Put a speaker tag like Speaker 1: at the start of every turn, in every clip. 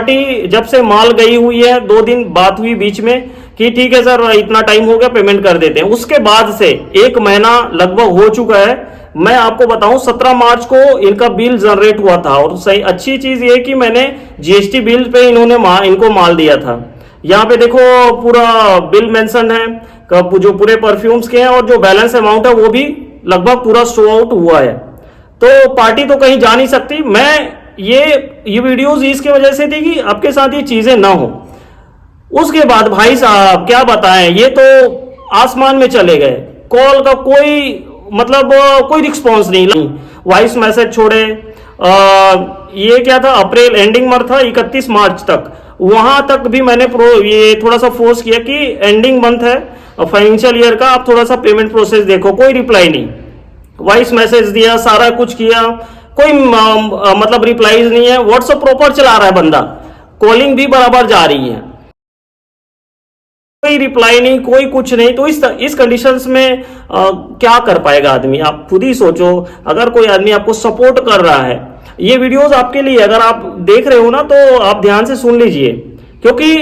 Speaker 1: Party जब से माल गई हुई है, 2 दिन बात हुई बीच में कि ठीक है सर इतना टाइम हो गया पेमेंट कर देते हैं। उसके बाद से 1 महीना लगभग हो चुका है। मैं आपको बताऊं 17 मार्च को इनका बिल जनरेट हुआ था और सही अच्छी चीज ये कि मैंने जीएसटी बिल पे इनको माल दिया था। यहाँ पे देखो पूरा बिल मेंशन है जो पूरे परफ्यूम्स के हैं और जो बैलेंस अमाउंट है वो भी लगभग पूरा शो आउट हुआ है। तो पार्टी तो कहीं जा नहीं सकती। मैं ये वीडियोस इसके वजह से थी कि आपके साथ ये चीजें ना हो। उसके बाद भाई साहब क्या बताएं, ये तो आसमान में चले गए। कॉल का कोई मतलब कोई रिस्पॉन्स नहीं, वॉइस मैसेज छोड़े। ये क्या था, अप्रैल एंडिंग मंथ था 31 मार्च तक, वहां तक भी मैंने ये थोड़ा सा फोर्स किया कि एंडिंग मंथ है फाइनेंशियल ईयर का, आप थोड़ा सा पेमेंट प्रोसेस देखो। कोई रिप्लाई नहीं, वॉइस मैसेज दिया, सारा कुछ किया, कोई मतलब रिप्लाईज नहीं है। व्हाट्सएप प्रॉपर चला रहा है बंदा, कॉलिंग भी बराबर जा रही है, कोई रिप्लाई नहीं, कोई कुछ नहीं। तो इस कंडीशंस में क्या कर पाएगा आदमी, आप खुद ही सोचो। अगर कोई आदमी आपको सपोर्ट कर रहा है, ये वीडियोस आपके लिए अगर आप देख रहे हो ना तो आप ध्यान से सुन लीजिए, क्योंकि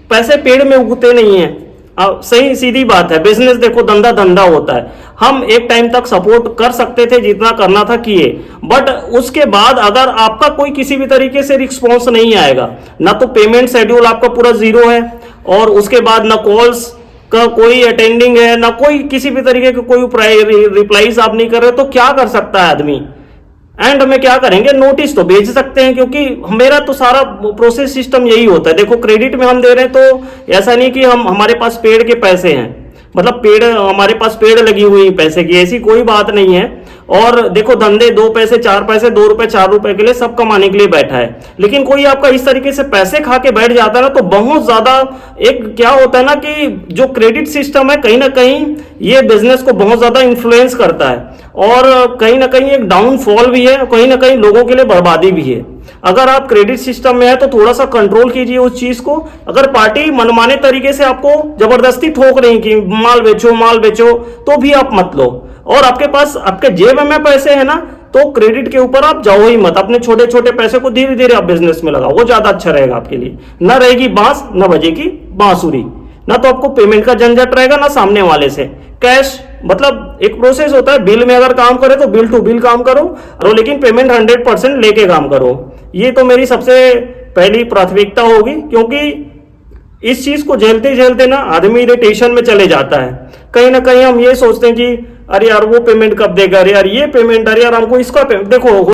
Speaker 1: पैसे पेड़ में उगते नहीं है। सही सीधी बात है, बिजनेस देखो धंधा धंधा होता है। हम एक टाइम तक सपोर्ट कर सकते थे, जितना करना था किए, बट उसके बाद अगर आपका कोई किसी भी तरीके से रिस्पॉन्स नहीं आएगा, ना तो पेमेंट शेड्यूल आपका पूरा जीरो है और उसके बाद ना कॉल्स का कोई अटेंडिंग है, ना कोई किसी भी तरीके का कोई रिप्लाईज आप नहीं कर रहे, तो क्या कर सकता है आदमी। एंड में क्या करेंगे, नोटिस तो भेज सकते हैं, क्योंकि मेरा तो सारा प्रोसेस सिस्टम यही होता है। देखो क्रेडिट में हम दे रहे हैं तो ऐसा नहीं कि हमारे पास पेड़ के पैसे हैं, मतलब पेड़ हमारे पास पेड़ लगी हुई पैसे की, ऐसी कोई बात नहीं है। और देखो धंधे 2 पैसे 4 पैसे 2 रुपए 4 रुपए के लिए सब कमाने के लिए बैठा है, लेकिन कोई आपका इस तरीके से पैसे खा के बैठ जाता है ना, तो बहुत ज्यादा एक क्या होता है ना कि जो क्रेडिट सिस्टम है कहीं ना कहीं ये बिजनेस को बहुत ज्यादा इन्फ्लुएंस करता है और कहीं ना कहीं एक डाउनफॉल भी है, कहीं ना कहीं लोगों के लिए बर्बादी भी है। अगर आप क्रेडिट सिस्टम में है तो थोड़ा सा कंट्रोल कीजिए उस चीज को। अगर पार्टी मनमाने तरीके से आपको जबरदस्ती ठोक रही कि माल बेचो, तो भी आप मत लो। और आपके पास आपके जेब में पैसे है ना, तो क्रेडिट के ऊपर आप जाओ ही मत। अपने छोटे छोटे पैसे को धीरे धीरे आप बिजनेस में लगाओ, वो ज्यादा अच्छा रहेगा आपके लिए। न रहेगी बांस न बजेगी बांसुरी, ना तो आपको पेमेंट का झंझट रहेगा ना सामने वाले से कैश। मतलब एक प्रोसेस होता है, बिल में अगर काम करे तो बिल टू बिल काम करो, लेकिन पेमेंट 100% लेके काम करो। ये तो मेरी सबसे पहली प्राथमिकता होगी, क्योंकि इस चीज को झेलते झेलते ना आदमी इरिटेशन में चले जाता है। कहीं ना कहीं हम ये सोचते हैं कि अरे यार वो पेमेंट कब देगा, अरे यार ये पेमेंट, अरे यार हमको इसका पेमेंट। देखो